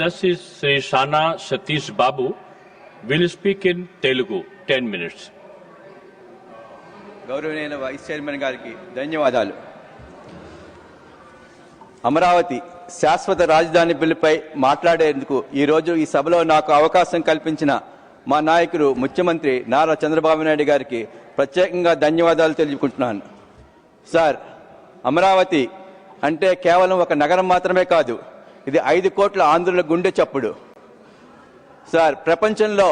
This is Sri Shana Satish Babu will speak in Telugu 10 minutes. గౌరవనీయ vice chairman గారికి ధన్యవాదాలు. అమరావతి శాశ్వత రాజధాని బిల్లుపై మాట్లాడేందుకు ఈరోజు ఈ సభలో నాకు అవకాశం కల్పించిన మా నాయకుడు ముఖ్యమంత్రి నారా చంద్రబాబు నాయుడు గారికి ప్రత్యేకంగా ధన్యవాదాలు తెలుపుకుంటున్నాను. సార్, అమరావతి అంటే కేవలం ఒక నగరం మాత్రమే కాదు, ఇది 5 కోట్ల ఆంధ్రుల గుండె చప్పుడు. సార్, ప్రపంచంలో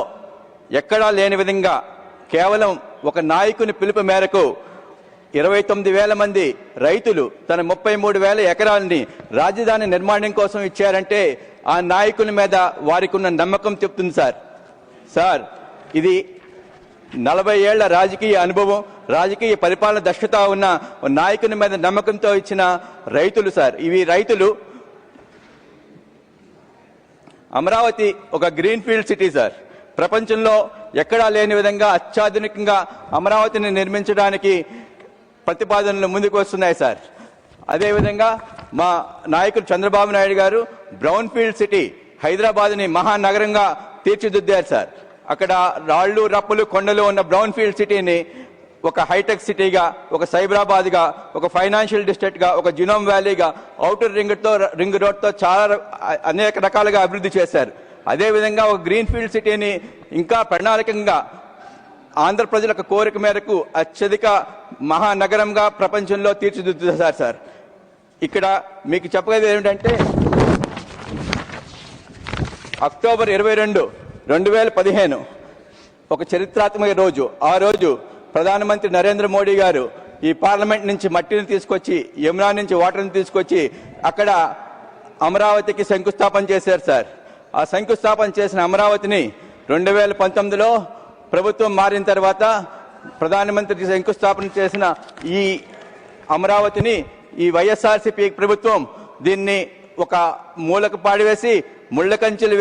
ఎక్కడా లేని విధంగా కేవలం ఒక నాయకుని పిలుపు మేరకు 29,000 మంది రైతులు తన 33,000 ఎకరాలని రాజధాని నిర్మాణం కోసం ఇచ్చారంటే ఆ నాయకుని మీద వారికి ఉన్న నమ్మకం చెప్తుంది సార్. సార్, ఇది 40 ఏళ్ల రాజకీయ అనుభవం, రాజకీయ పరిపాలన దక్షత ఉన్న నాయకుని మీద నమ్మకంతో ఇచ్చిన రైతులు సార్. ఇవి రైతులు. అమరావతి ఒక గ్రీన్ ఫీల్డ్ సిటీ సార్. ప్రపంచంలో ఎక్కడా లేని విధంగా అత్యాధునికంగా అమరావతిని నిర్మించడానికి ప్రతిపాదనలు ముందుకు వస్తున్నాయి సార్. అదేవిధంగా మా నాయకుడు చంద్రబాబు నాయుడు గారు బ్రౌన్ ఫీల్డ్ సిటీ హైదరాబాద్ని మహానగరంగా తీర్చిదిద్దారు సార్. అక్కడ రాళ్లు రప్పులు కొండలు ఉన్న బ్రౌన్ ఫీల్డ్ సిటీని ఒక హైటెక్ సిటీగా, ఒక సైబరాబాద్గా, ఒక ఫైనాన్షియల్ డిస్ట్రిక్ట్గా, ఒక జినోమ్ వ్యాలీగా, ఔటర్ రింగ్ రోడ్తో చాలా అనేక రకాలుగా అభివృద్ధి చేశారు. అదేవిధంగా ఒక గ్రీన్ ఫీల్డ్ సిటీని ఇంకా ప్రణాళికంగా ఆంధ్ర ప్రజల కోరిక మేరకు అత్యధిక మహానగరంగా ప్రపంచంలో తీర్చిదిద్దుతారు సార్. ఇక్కడ మీకు చెప్పగలిగేది ఏమిటంటే అక్టోబర్ 22, 2015 ఒక చరిత్రాత్మక రోజు. ఆ రోజు ప్రధానమంత్రి నరేంద్ర మోడీ గారు ఈ పార్లమెంట్ నుంచి మట్టిని తీసుకొచ్చి, యమునా నుంచి వాటర్ని తీసుకొచ్చి అక్కడ అమరావతికి శంకుస్థాపన చేశారు సార్. ఆ శంకుస్థాపన చేసిన అమరావతిని 2019లో ప్రభుత్వం మారిన తర్వాత ప్రధానమంత్రి శంకుస్థాపన చేసిన ఈ అమరావతిని ఈ వైఎస్ఆర్సీపీ ప్రభుత్వం దీన్ని ఒక మూలకు పాడివేసి ముళ్ళ కంచెలు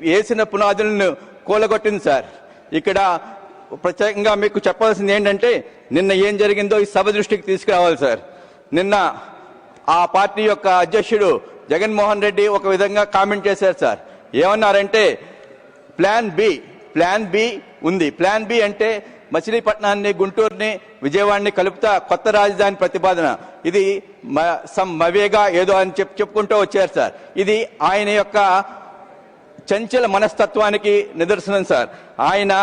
వేసిన పునాదులను కూలగొట్టింది సార్. ఇక్కడ ప్రత్యేకంగా మీకు చెప్పాల్సింది ఏంటంటే నిన్న ఏం జరిగిందో ఈ సభ దృష్టికి తీసుకురావాలి సార్. నిన్న ఆ పార్టీ యొక్క అధ్యక్షుడు జగన్మోహన్ రెడ్డి ఒక విధంగా కామెంట్ చేశారు సార్. ఏమన్నారంటే ప్లాన్ బి ఉంది. ప్లాన్ బి అంటే మచిలీపట్నాన్ని, గుంటూరుని, విజయవాడని కలుపుతా కొత్త రాజధాని ప్రతిపాదన. ఇది మవేగా ఏదో అని చెప్పుకుంటూ వచ్చారు సార్. ఇది ఆయన యొక్క చంచల మనస్తత్వానికి నిదర్శనం సార్. ఆయన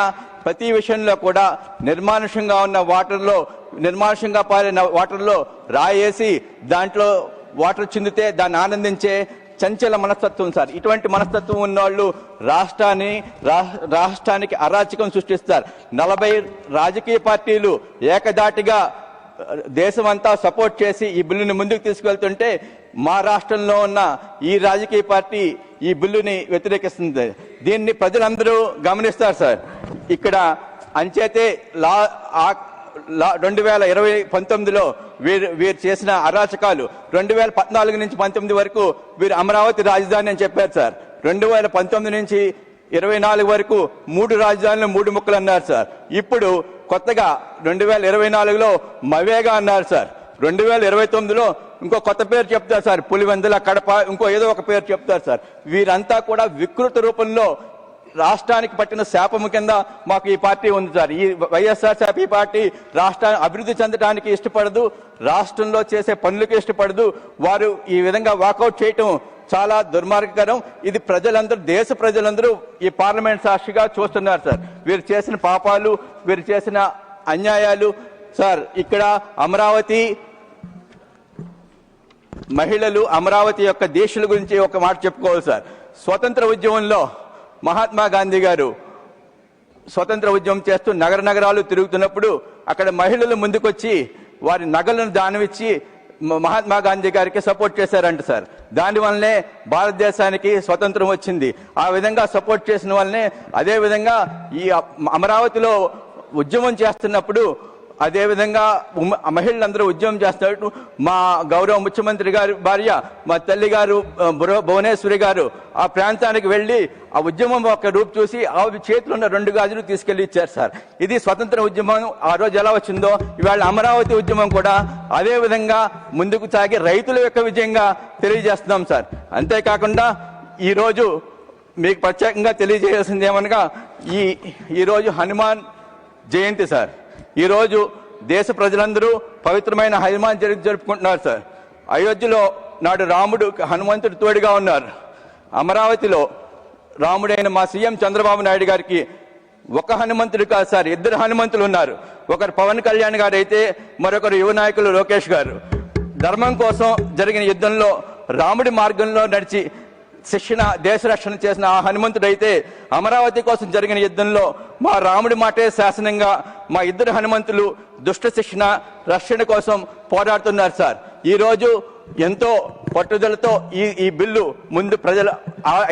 ప్రతి విషయంలో కూడా నిర్మానుషంగా పారిన వాటర్లో రాయేసి దాంట్లో వాటర్ చిందితే దాన్ని ఆనందించే చంచల మనస్తత్వం సార్. ఇటువంటి మనస్తత్వం ఉన్నవాళ్ళు రాష్ట్రానికి అరాచకం సృష్టిస్తారు. 40 రాజకీయ పార్టీలు ఏకదాటిగా దేశమంతా సపోర్ట్ చేసి ఈ బిల్లుని ముందుకు తీసుకెళ్తుంటే మా రాష్ట్రంలో ఉన్న ఈ రాజకీయ పార్టీ ఈ బిల్లుని వ్యతిరేకిస్తుంది. దీన్ని ప్రజలందరూ గమనిస్తారు సార్. ఇక్కడ అంచేతే 2019లో వీరు చేసిన అరాచకాలు 2014 నుంచి 19 వరకు వీరు అమరావతి రాజధాని అని చెప్పారు సార్. 2019 నుంచి 24 వరకు 3 రాజధానులు 3 ముక్కలు అన్నారు సార్. ఇప్పుడు కొత్తగా 2024లో మవేగా అన్నారు సార్. 2029లో ఇంకో కొత్త పేరు చెప్తారు సార్, పులివెందుల, కడప, ఇంకో ఏదో ఒక పేరు చెప్తారు సార్. వీరంతా కూడా వికృత రూపంలో రాష్ట్రానికి పట్టిన శాపము కింద మాకు ఈ పార్టీ ఉంది సార్. ఈ వైఎస్ఆర్సీపీ పార్టీ రాష్ట్రాన్ని అభివృద్ధి చెందడానికి ఇష్టపడదు, రాష్ట్రంలో చేసే పనులకు ఇష్టపడదు. వారు ఈ విధంగా వాకౌట్ చేయటం చాలా దుర్మార్గకరం. ఇది దేశ ప్రజలందరూ ఈ పార్లమెంట్ సాక్షిగా చూస్తున్నారు సార్. వీరు చేసిన పాపాలు, వీరు చేసిన అన్యాయాలు సార్. ఇక్కడ అమరావతి మహిళలు, అమరావతి యొక్క దేశాల గురించి ఒక మాట చెప్పుకోవాలి సార్. స్వతంత్ర ఉద్యమంలో మహాత్మా గాంధీ గారు స్వతంత్ర ఉద్యమం చేస్తూ నగరాలు తిరుగుతున్నప్పుడు అక్కడ మహిళలు ముందుకొచ్చి వారి నగలను దానమిచ్చి మహాత్మా గాంధీ గారికి సపోర్ట్ చేశారంట సార్. దానివల్లనే భారతదేశానికి స్వతంత్రం వచ్చింది. ఆ విధంగా సపోర్ట్ చేసిన వల్లనే అదేవిధంగా ఈ అమరావతిలో ఉద్యమం చేస్తున్నప్పుడు అదేవిధంగా మహిళలందరూ ఉద్యమం చేస్తున్నట్టు మా గౌరవ ముఖ్యమంత్రి గారి భార్య, మా తల్లి గారు భువనేశ్వరి గారు ఆ ప్రాంతానికి వెళ్ళి ఆ ఉద్యమం ఒక రూపు చూసి ఆ చేతిలో ఉన్న 2 గాజులు తీసుకెళ్లి ఇచ్చారు సార్. ఇది స్వతంత్ర ఉద్యమం ఆ రోజు ఎలా వచ్చిందో ఇవాళ అమరావతి ఉద్యమం కూడా అదే విధంగా ముందుకు సాగి రైతుల యొక్క విజయంగా తెలియజేస్తున్నాం సార్. అంతేకాకుండా ఈరోజు మీకు ప్రత్యేకంగా తెలియజేయాల్సింది ఏమనగా ఈరోజు హనుమాన్ జయంతి సార్. ఈరోజు దేశ ప్రజలందరూ పవిత్రమైన హనుమాన్ జయంతి జరుపుకుంటున్నారు సార్. అయోధ్యలో నాడు రాముడు హనుమంతుడు తోడుగా ఉన్నారు. అమరావతిలో రాముడైన మా సీఎం చంద్రబాబు నాయుడు గారికి ఒక హనుమంతుడు కాదు సార్, ఇద్దరు హనుమంతులు ఉన్నారు. ఒకరు పవన్ కళ్యాణ్ గారు అయితే మరొకరు యువ నాయకులు లోకేష్ గారు. ధర్మం కోసం జరిగిన యుద్ధంలో రాముడి మార్గంలో నడిచి శిక్షణ దేశ రక్షణ చేసిన ఆ హనుమంతుడైతే అమరావతి కోసం జరిగిన యుద్ధంలో మా రాముడి మాటే శాసనంగా మా ఇద్దరు హనుమంతులు దుష్ట శిక్షణ రక్షణ కోసం పోరాడుతున్నారు సార్. ఈరోజు ఎంతో పట్టుదలతో ఈ బిల్లు ముందు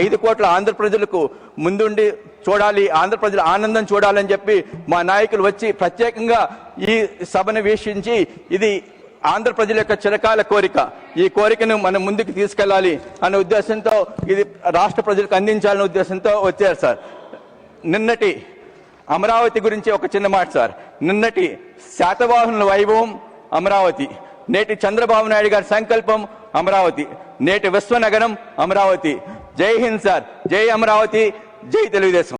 5 కోట్ల ఆంధ్ర ప్రజలకు ముందుండి చూడాలి, ఆంధ్ర ప్రజల ఆనందం చూడాలని చెప్పి మా నాయకులు వచ్చి ప్రత్యేకంగా ఈ సభను వీక్షించి ఇది ఆంధ్ర ప్రజల యొక్క చిరకాల కోరిక, ఈ కోరికను మనం ముందుకు తీసుకెళ్లాలి అనే ఉద్దేశంతో ఇది రాష్ట్ర ప్రజలకు అందించాలనే ఉద్దేశంతో వచ్చారు సార్. నిన్నటి అమరావతి గురించి ఒక చిన్న మాట సార్. నిన్నటి శాతవాహనుల వైభవం అమరావతి, నేటి చంద్రబాబు నాయుడు గారి సంకల్పం అమరావతి, నేటి విశ్వనగరం అమరావతి. జై హింద్ సార్, జై అమరావతి, జై తెలుగుదేశం.